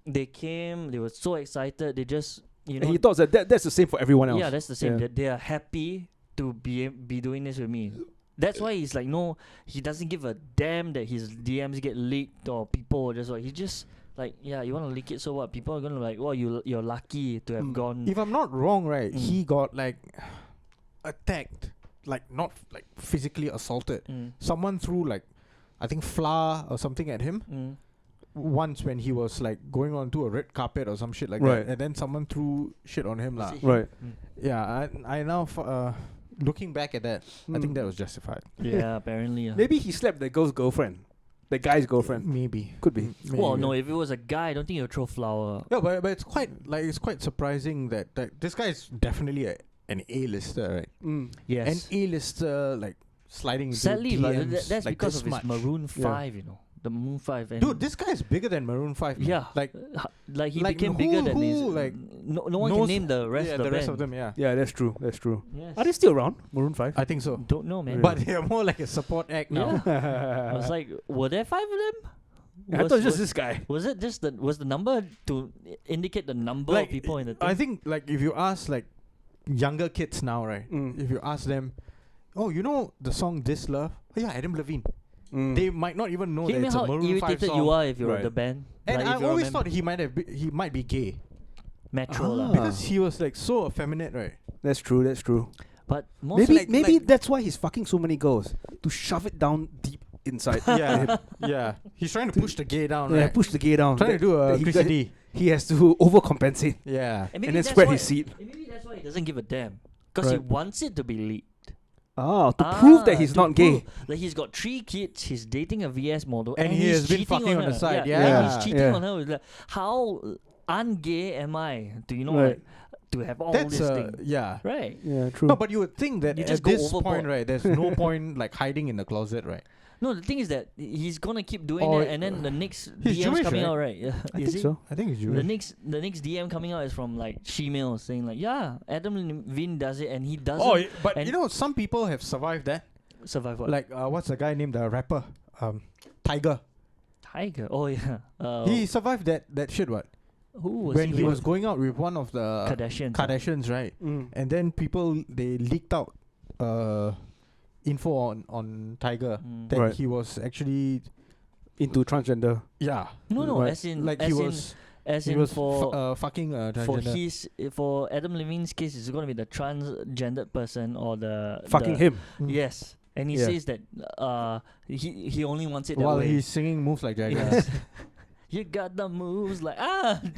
they came, they were so excited, they just and he thought that's the same for everyone else. Yeah, that's the same. Yeah. That they are happy to be doing this with me. That's why he's like, no, he doesn't give a damn that his DMs get leaked or people just like, he just like, yeah, you want to leak it, so what? People are gonna like, well, you're lucky to have gone. If I'm not wrong, right, he got like attacked, like not like physically assaulted. Someone threw like, I think flour or something at him once when he was like going onto a red carpet or some shit like that, and then someone threw shit on him lah. Right. Yeah, I now looking back at that, I think that was justified. Yeah, apparently. Maybe he slept the girl's girlfriend. The guy's girlfriend. Maybe. Could be. Well, no, if it was a guy, I don't think he'll throw flour. Yeah, but it's quite surprising that this guy is definitely an A-lister, right? Yes. An A-lister like sliding into Sadly, DMs that's like because this of his much. Maroon 5, you know. The Maroon 5. And Dude, this guy is bigger than Maroon 5. Man. yeah. Like he like became who- bigger than who, his... like, no one can name the rest of the the rest band. of them, yeah. Yeah, that's true. That's true. Yes. Are they still around? Maroon 5? I think so. Don't know, man. But they're more like a support act now. Yeah. I was like, were there 5 of them? I thought it was just this guy. Was it just was the number to indicate the number Like, of people in the thing? I think like if you ask like younger kids now, right? If you ask them, oh, you know the song This Love? Oh yeah, Adam Levine. They might not even know Can that you it's how a Maroon 5 irritated song. you are if you're Right. the band? And Like, I if you're a always member. thought he might be gay. Metro lah. Because he was like so effeminate, right? That's true. That's true. But most Maybe that's why he's fucking so many girls, to shove it down deep inside. Yeah. He's trying to push the gay down, Yeah, right? push the gay down. Trying to do a that he Chrissy got- D. He has to overcompensate Yeah. maybe and then that's spread why- his seat. Maybe that's why he doesn't give a damn. Because he Right. wants it to be leaked. To prove that he's to not gay. prove- Like he's got 3 kids, he's dating a VS model, And he he's has been cheating fucking on her. the side, Yeah, yeah. he's cheating Yeah. on her. With like, how ungay am I? Do you know Right. like, to have all That's this thing? yeah. Right. Yeah, true. No, but you would think that You at just go this overboard. point, right, there's no point like hiding in the closet, right? No, the thing is that he's gonna keep doing Or- that, and then the next He's DM's Jewish, coming right? out, right? Yeah. I Is think it? so. I think it's The Jewish. next DM coming out is from like Shemale saying like, yeah, Adam Levine does it, and he doesn't But and- you know, some people have survived that. survive. What? Like, what's the guy named the rapper? Tiger. Tiger. Oh yeah. He survived that shit. What? Who was When he with? was going out with one of the Kardashians. Kardashians, right? And then they leaked out info on Tiger Mm. that Right. he was actually Into transgender. No, Right. as in like as he in was as he in was for fucking for transgender. for Adam Levine's case, it's gonna be the transgendered person or the Fucking the, him. Yes, and he Yeah. says that he only wants it that While way. he's singing moves like that. Yes. You got the moves like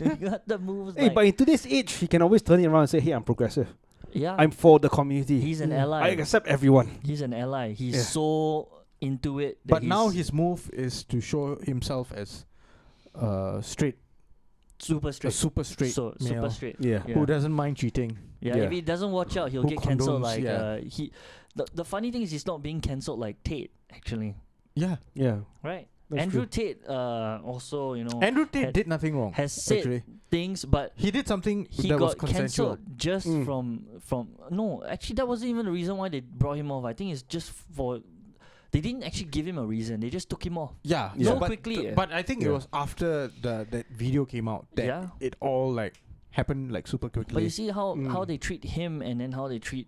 you got the moves Hey, like but in today's age, he can always turn it around and say, "Hey, I'm progressive. yeah. I'm for the community. He's an Mm. ally. I accept everyone." He's an ally. He's Yeah. so into it. That But now he's his move is to show himself as straight, super a straight. super straight So male super straight. Yeah. Yeah. who doesn't mind cheating. Yeah, Yeah. if he doesn't watch out, he'll Who get cancelled. condones, Like yeah. the funny thing is he's not being cancelled like Tate actually, Yeah. Yeah. right? That's Andrew true. Tate also Andrew Tate had- did nothing wrong. has said Actually, things, but he did something he that was got consensual. cancelled just Mm. from no. Actually, that wasn't even the reason why they brought him off. I think it's just for they didn't actually give him a reason. They just took him off. Yeah, Yeah. So but quickly, but I think it Yeah. was after that video came out that Yeah. it all like happened like super quickly. But you see how Mm. they treat him and then how they treat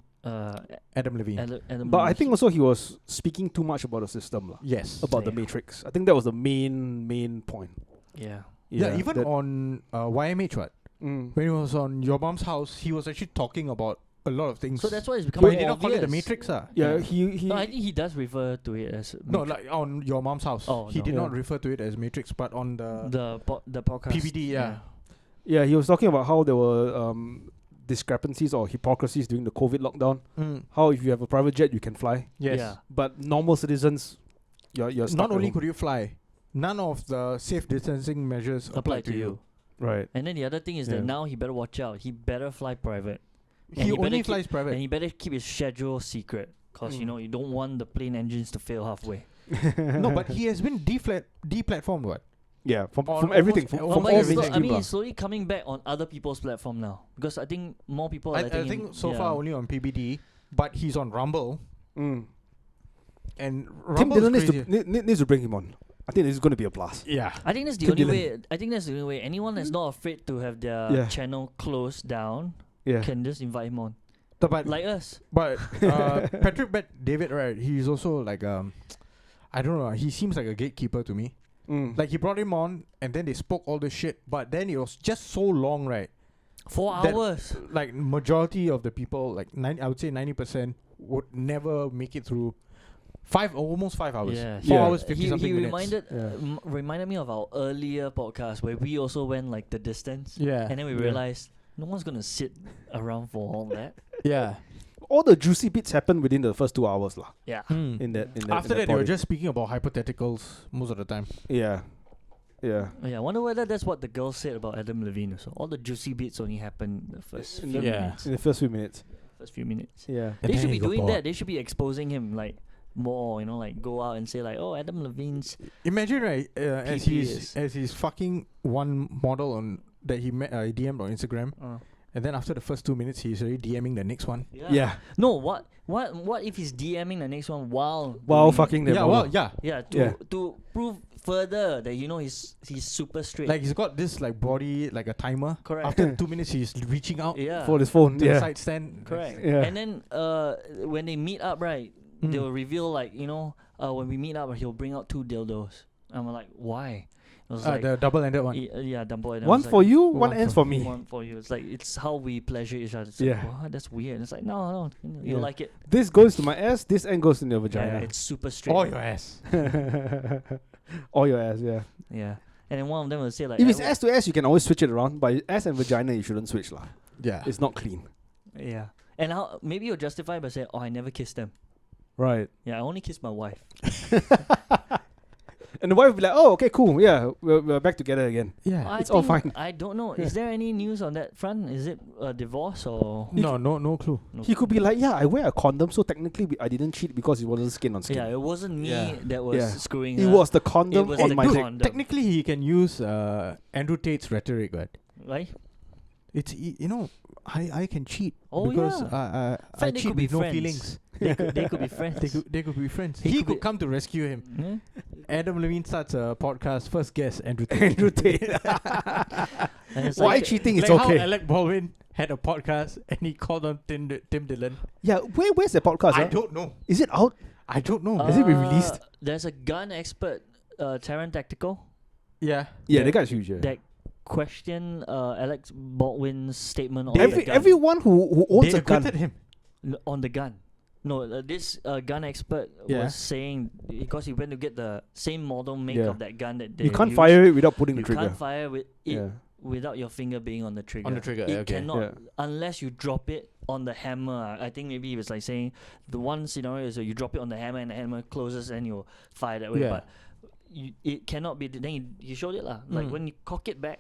Adam Levine. Adam But I Levine. think also he was speaking too much about the system, lah, Yes. about the Yeah. Matrix. I think that was the main point. yeah. Yeah, even that- on YMH, what? Mm. When he was on Your Mom's House, he was actually talking about a lot of things. So that's why it's but becoming he did more not call it the obvious. Matrix, Yeah, Yeah. he No, I think he does refer to it as No, Matrix. like on Your Mom's House. Oh, he no. did Yeah. not refer to it as Matrix, but on the the podcast. PVD, yeah. yeah, he was talking about how there were discrepancies or hypocrisies during the COVID lockdown. How if you have a private jet you can fly, Yes. Yeah. but normal citizens you're stuck Not at only home. could you fly, none of the safe distancing measures Apply to you. Right. And then the other thing is Yeah. that now he better watch out. He better fly private. And He better only keep- flies private. And he better keep his schedule secret. Because, you Mm. know, you don't want the plane engines to fail halfway. No, but he has been deplatformed. What? Yeah, from On everything, almost- from, almost from But all he's everything. I mean, mainstream, he's slowly coming back on other people's platform now. Because I think more people are I letting him. think so yeah. far only on PBD, but he's on Rumble, Mm. and Tim Rumble Dillon is needs crazy. to needs to bring him on. I think this is going to be a blast. Yeah. I think that's the Tim only Dillon. way. I think that's the only way. Anyone that's not afraid to have their Yeah. channel closed down Yeah. can just invite him on. But Like us. Patrick Bet David, right? He's also like I don't know. He seems like a gatekeeper to me. Mm. Like he brought him on, and then they spoke all this shit, but then it was just so long, right? 4 That- hours. Like majority of the people, like I would say 90%, would never make it through almost 5 hours. Yeah. 4 Yeah. hours 50 He something minutes. Yeah. reminded me of our earlier podcast where we also went like the distance. Yeah. And then we Yeah. realized no one's gonna sit around for all that. Yeah. All the juicy bits happened within the first 2 hours, lah. Yeah. In that, After that, they were body. just speaking about hypotheticals most of the time. yeah. Yeah, I wonder whether that's what the girls said about Adam Levine. So all the juicy bits only happened the first In few the- minutes. in the first few minutes. First few minutes. Yeah. And They should then be he got doing bored. that. They should be exposing him like more. You know, like go out and say like, oh, Adam Levine's. Imagine, right, as PPS. he's fucking one model on that he met, DM'd on Instagram, and then after the first 2 minutes, he's already DMing the next one. Yeah. No, what if he's DMing the next one while While doing- fucking them. Yeah, over. well, yeah. Yeah, Yeah. to prove further that you know he's super straight. Like he's got this like body like a timer. Correct. After 2 minutes, he's reaching out yeah. For his phone. to the Yeah. side stand. Correct. Yeah. And then when they meet up, right, Mm. they will reveal like, you know, when we meet up, he'll bring out 2 dildos. I'm like, why? It was like, The double-ended one. yeah, dumbo. And I One was for like, you, one one ends for for me. one for you. It's like it's how we pleasure each other. It's Yeah. like, what? That's weird. And it's like, no, you Yeah. like it. This goes to my ass, this end goes to your Yeah, vagina. it's super straight. Or your ass. Or your ass, yeah. Yeah. And then one of them will say like, If it's "Eh, ass to ass, you can always switch it around, but ass and vagina, you shouldn't switch, lah. Yeah. It's not clean. yeah. And how maybe you'll justify by saying, oh, I never kissed them. Right. Yeah, I only kissed my wife. And the wife will be like, oh, okay, cool. Yeah, we're back together again. Yeah. It's all fine. I don't know. Yeah. Is there any news on that front? Is it a divorce or? No clue. No. He could be like, yeah, I wear a condom, so technically I didn't cheat because it wasn't skin on skin. Yeah, it wasn't me Yeah. that was Yeah. screwing It her. was the condom was on the my dude, dick. condom. Technically, he can use Andrew Tate's rhetoric, right? Right? It's I can cheat Oh, because yeah. I Fact, they cheat could be with no friends. feelings. They could be friends. They could be friends. He He could could be- come to rescue him. Yeah? Adam Levine starts a podcast. First guest, Andrew Tate. Andrew Tate. And it's Why like, cheating is Like okay. how Alec Baldwin had a podcast and he called on Tim Dillon. Yeah, where's the podcast? I huh? don't know. Is it out? I don't know. Has it been released? There's a gun expert, Taron Tactical, Yeah. Yeah, that- the guy's huge. Yeah. that question Alex Baldwin's statement on They- the gun. Everyone who owns They a gun. acquitted him. On the gun. No, this gun expert Yeah. was saying because he went to get the same model make Yeah. of that gun that they You can't used. fire it without pulling the You trigger. can't fire with it Yeah. without your finger being on the trigger. On the trigger, It okay. cannot Yeah. unless you drop it on the hammer. I think maybe he was like saying the one scenario is that you drop it on the hammer and the hammer closes and you fire that way. Yeah. But it cannot be. Then he showed it lah. Like Mm. when you cock it back,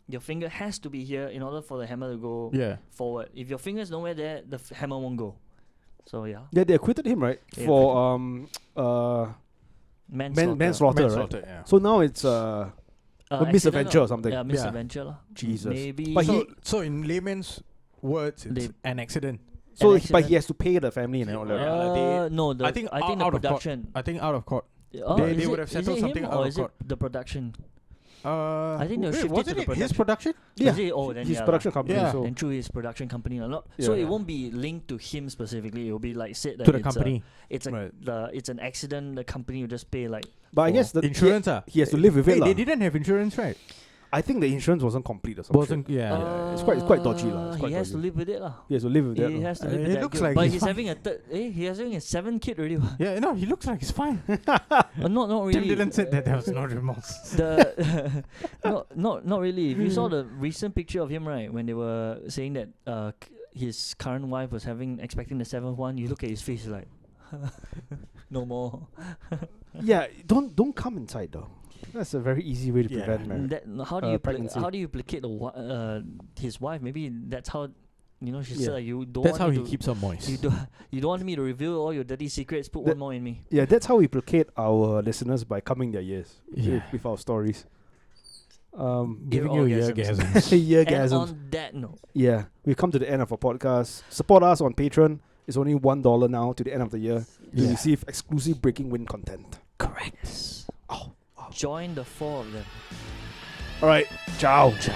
your finger has to be here in order for the hammer to go Yeah. forward. If your finger's nowhere there, the hammer won't go. So yeah, Yeah, they acquitted him, right? They For manslaughter. manslaughter, right? Yeah. So now it's misadventure or something. Yeah, misadventure lah. Jesus. Maybe. But So in layman's words, it's They- an accident. So, an but he accident. has to pay the family and all that. Yeah. No, I think the out of court. production. I think out of court. Oh, They is would it- have is settled it something him out or of is court. it the production? I think they'll shift it wasn't to the his production. production? Yeah. Is it? Oh, then His yeah, production lah. company. Yeah. So And through his production company, not so Yeah. it won't be linked to him specifically. It will be like said that To the it's company. it's a Right. it's an accident. The company will just pay like. but I for guess the Insurance, he has to live with it, Wait, lah. they didn't have insurance, right? I think the insurance wasn't complete or something. Wasn't, yeah. it's quite dodgy lah. It's quite He has to dodgy. live with it lah. He has to live with that. He lah. has to live It with that. looks guilt. like but he's he's fine. having a third. He has having a 7th kid already. what? Yeah, no, he looks like he's fine. Not really. Tim Dillon said that there was no remorse. The not really. If you saw the recent picture of him, right, when they were saying that his current wife was expecting the 7th one, you look at his face like, no more. Yeah, don't come inside though. That's a very easy way to Yeah. prevent marriage. How do you pregnancy. how do you placate his wife? Maybe that's how she Yeah. said like, you don't That's want how me he to, keeps her moist. you don't want me to reveal all your dirty secrets. Put That- one more in me. Yeah, that's how we placate our listeners by coming their ears Yeah. with our stories. Giving you Ear orgasms. And Eargasms. on that note, Yeah, we've come to the end of our podcast. Support us on Patreon. It's only $1 now to the end of the year to Yeah. receive exclusive Breaking Wind content. correct. Oh. Join the 4 of them. All right, ciao. Ciao.